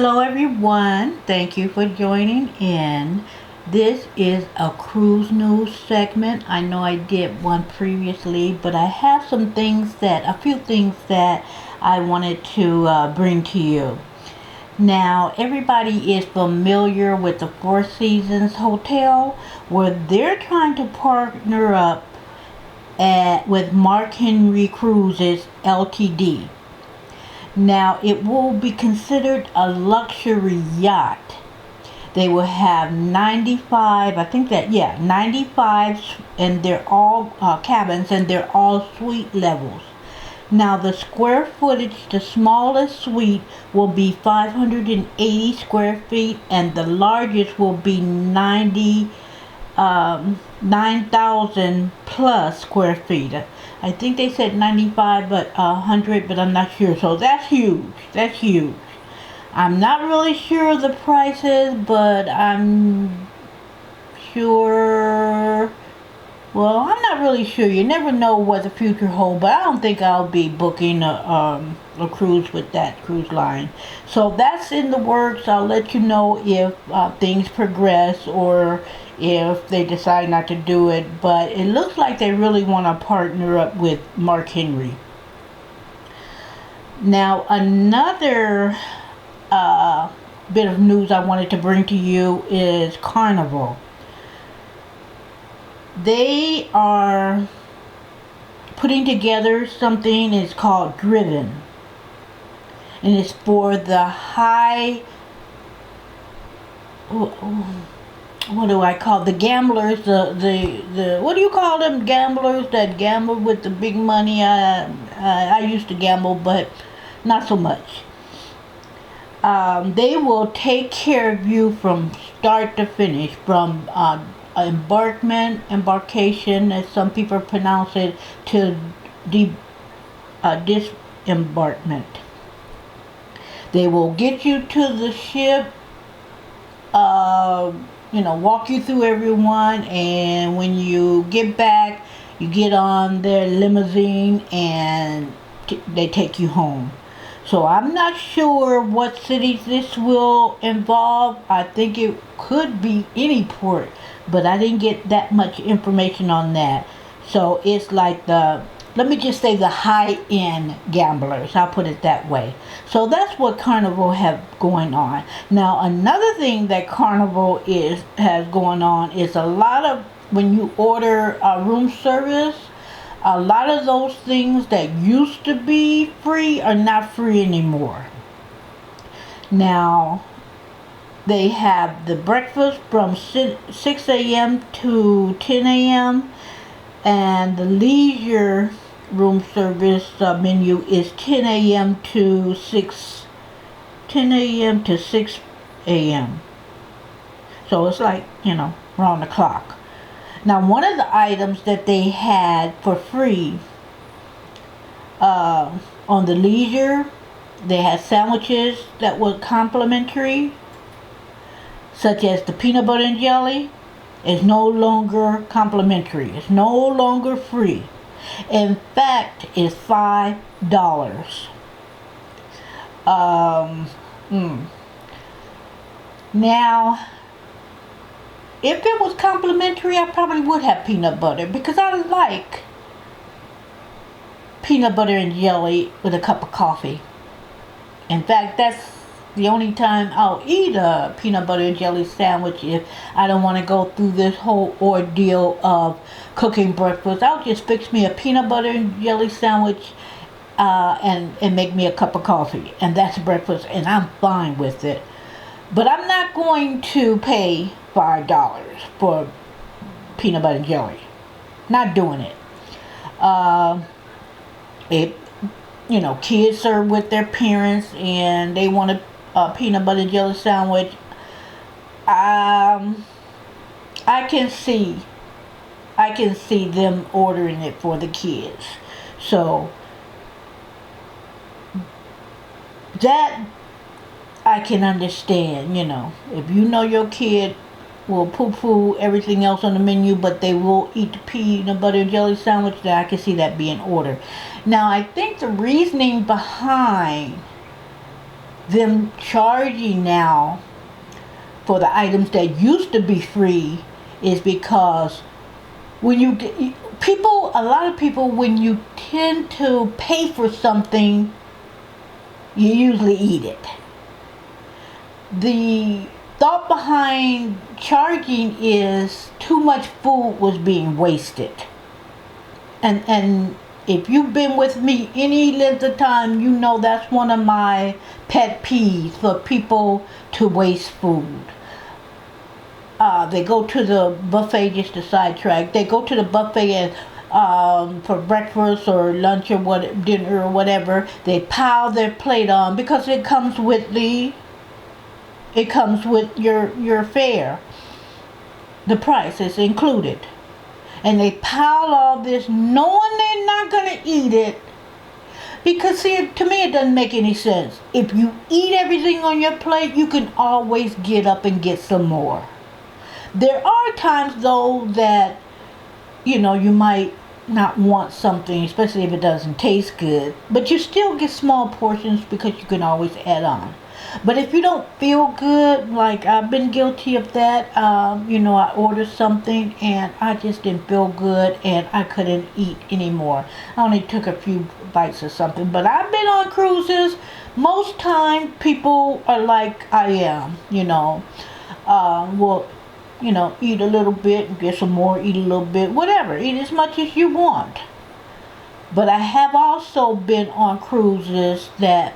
Hello everyone, thank you for joining in. This is a cruise news segment. I know I did one previously, but I have a few things that I wanted to bring to you. Now, everybody is familiar with the Four Seasons Hotel, where they're trying to partner up with Mark Henry Cruises Ltd. Now, it will be considered a luxury yacht. They will have 95, 95, and they're all cabins, and they're all suite levels. Now, the square footage, the smallest suite will be 580 square feet, and the largest will be 9,000 plus square feet. I think they said 95, but 100, but I'm not sure. So that's huge. That's huge. I'm not really sure of the prices, but I'm sure. Well, I'm not really sure. You never know what the future holds, but I don't think I'll be booking a cruise with that cruise line. So that's in the works. I'll let you know if things progress or if they decide not to do it. But it looks like they really want to partner up with Mark Henry. Now, another bit of news I wanted to bring to you is Carnival. They are putting together something. It's called Driven, and it's for the high, what do I call the gamblers, the what do you call them, gamblers that gamble with the big money? I used to gamble, but not so much. They will take care of you from start to finish, from embarkation, as some people pronounce it, to disembarkment. They will get you to the ship, walk you through everyone, and when you get back, you get on their limousine and they take you home. So I'm not sure what cities this will involve. I think it could be any port, but I didn't get that much information on that. So it's like let me just say the high-end gamblers. I'll put it that way. So that's what Carnival have going on. Now, another thing that Carnival has going on is a lot of, when you order room service, a lot of those things that used to be free are not free anymore. Now, they have the breakfast from 6 a.m. to 10 a.m. and the leisure room service menu is 10 a.m. to 6 a.m. So it's like, round the clock. Now, one of the items that they had for free on the leisure, they had sandwiches that were complimentary, such as the peanut butter and jelly. Is no longer complimentary. It's no longer free. In fact, it's $5. Now, if it was complimentary, I probably would have peanut butter, because I like peanut butter and jelly with a cup of coffee. In fact, that's the only time I'll eat a peanut butter and jelly sandwich, if I don't want to go through this whole ordeal of cooking breakfast. I'll just fix me a peanut butter and jelly sandwich and make me a cup of coffee. And that's breakfast, and I'm fine with it. But I'm not going to pay $5 for peanut butter and jelly. Not doing it. Kids are with their parents and they want a peanut butter and jelly sandwich. I can see them ordering it for the kids. So that I can understand. If your kid will poo-poo everything else on the menu, but they will eat the peanut butter and jelly sandwich, then I can see that being ordered. Now, I think the reasoning behind them charging now for the items that used to be free is because when you get people, a lot of people, when you tend to pay for something, you usually eat it. The thought behind charging is too much food was being wasted. And if you've been with me any length of time, you know that's one of my pet peeves for people to waste food. They go to the buffet, just to sidetrack. They go to the buffet and for breakfast or lunch or dinner or whatever. They pile their plate on because it comes with your fare. The price is included, and they pile all this, knowing they're not gonna eat it. Because see, to me, it doesn't make any sense. If you eat everything on your plate, you can always get up and get some more. There are times though that, you might not want something, especially if it doesn't taste good, but you still get small portions because you can always add on. But if you don't feel good, like I've been guilty of that, I ordered something and I just didn't feel good and I couldn't eat anymore. I only took a few bites or something, but I've been on cruises. Most time people are like I am, will eat a little bit, get some more, eat a little bit, whatever. Eat as much as you want. But I have also been on cruises that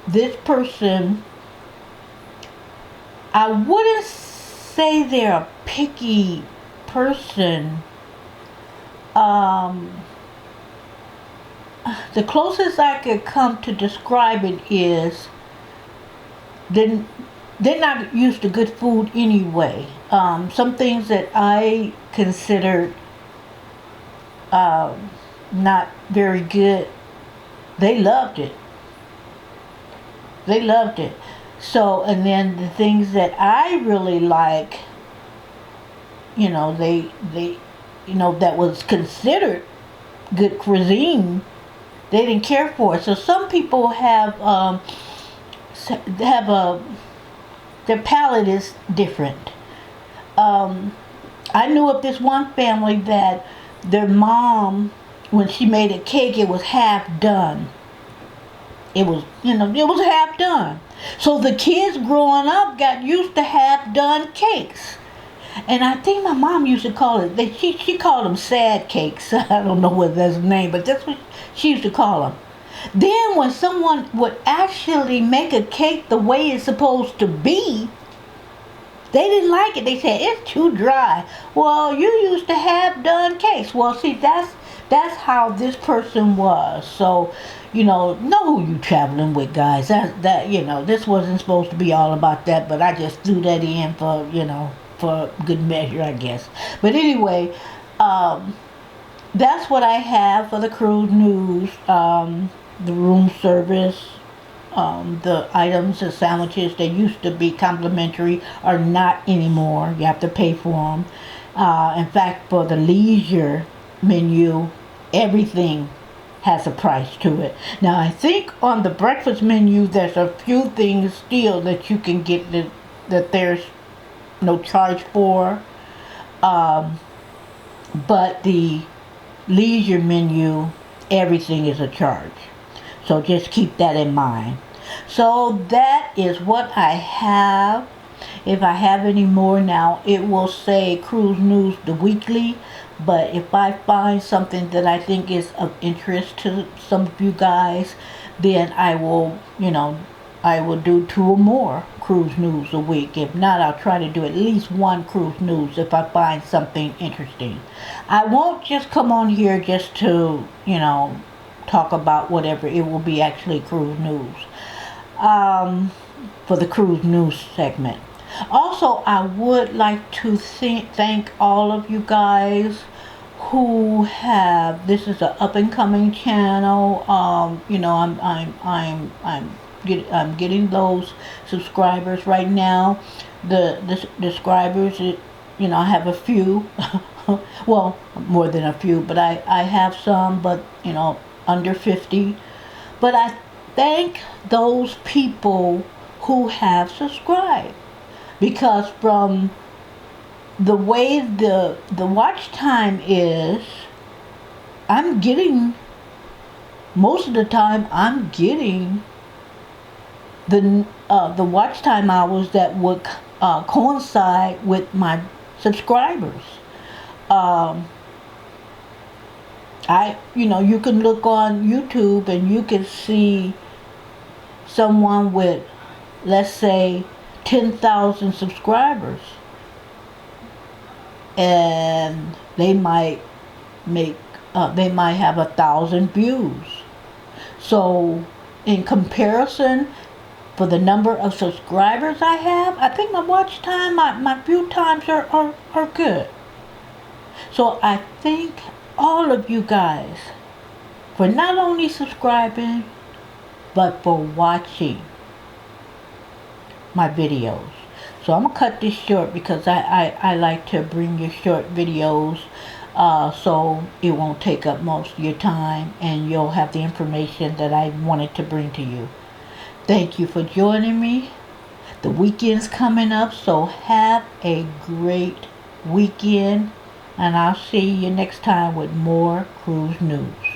this person, I wouldn't say they're a picky person. The closest I could come to describe it is they're not used to good food anyway. Some things that I considered not very good, they loved it. They loved it. So, and then the things that I really like, that was considered good cuisine, they didn't care for it. So some people have their palate is different. I knew of this one family that their mom, when she made a cake, it was half done. It was half done. So the kids growing up got used to half done cakes. And I think my mom used to call it, she called them sad cakes. I don't know what that's the name, but that's what she used to call them. Then when someone would actually make a cake the way it's supposed to be, they didn't like it. They said, it's too dry. Well, you used to have done cakes. Well, see, that's how this person was. So, know who you traveling with, guys. This wasn't supposed to be all about that, but I just threw that in for good measure, I guess. But anyway, that's what I have for the cruise news. The room service, the items, the sandwiches that used to be complimentary are not anymore. You have to pay for them. In fact, for the leisure menu, everything has a price to it. Now, I think on the breakfast menu, there's a few things still that you can get that there's no charge for. But the leisure menu, everything is a charge. So just keep that in mind. So that is what I have. If I have any more now, it will say Cruise News the Weekly. But if I find something that I think is of interest to some of you guys, then I will do 2 or more cruise news a week. If not, I'll try to do at least 1 cruise news if I find something interesting. I won't just come on here just to, talk about whatever. It will be actually cruise news for the cruise news segment. Also, I would like to thank all of you guys who have. This is an up and coming channel. I'm getting those subscribers right now. The subscribers, I have a few. Well, more than a few, but I have some, but under 50. But thank those people who have subscribed, because from the way the watch time is, I'm getting, most of the time I'm getting the watch time hours that would coincide with my subscribers. um, you can look on YouTube and you can see someone with, let's say, 10,000 subscribers, and make they might have 1,000 views. So in comparison, for the number of subscribers I have, I think my watch time, my view times are good. So I thank all of you guys for not only subscribing, but for watching my videos. So I'm gonna cut this short because I like to bring you short videos, so it won't take up most of your time and you'll have the information that I wanted to bring to you. Thank you for joining me. The weekend's coming up, so have a great weekend, and I'll see you next time with more cruise news.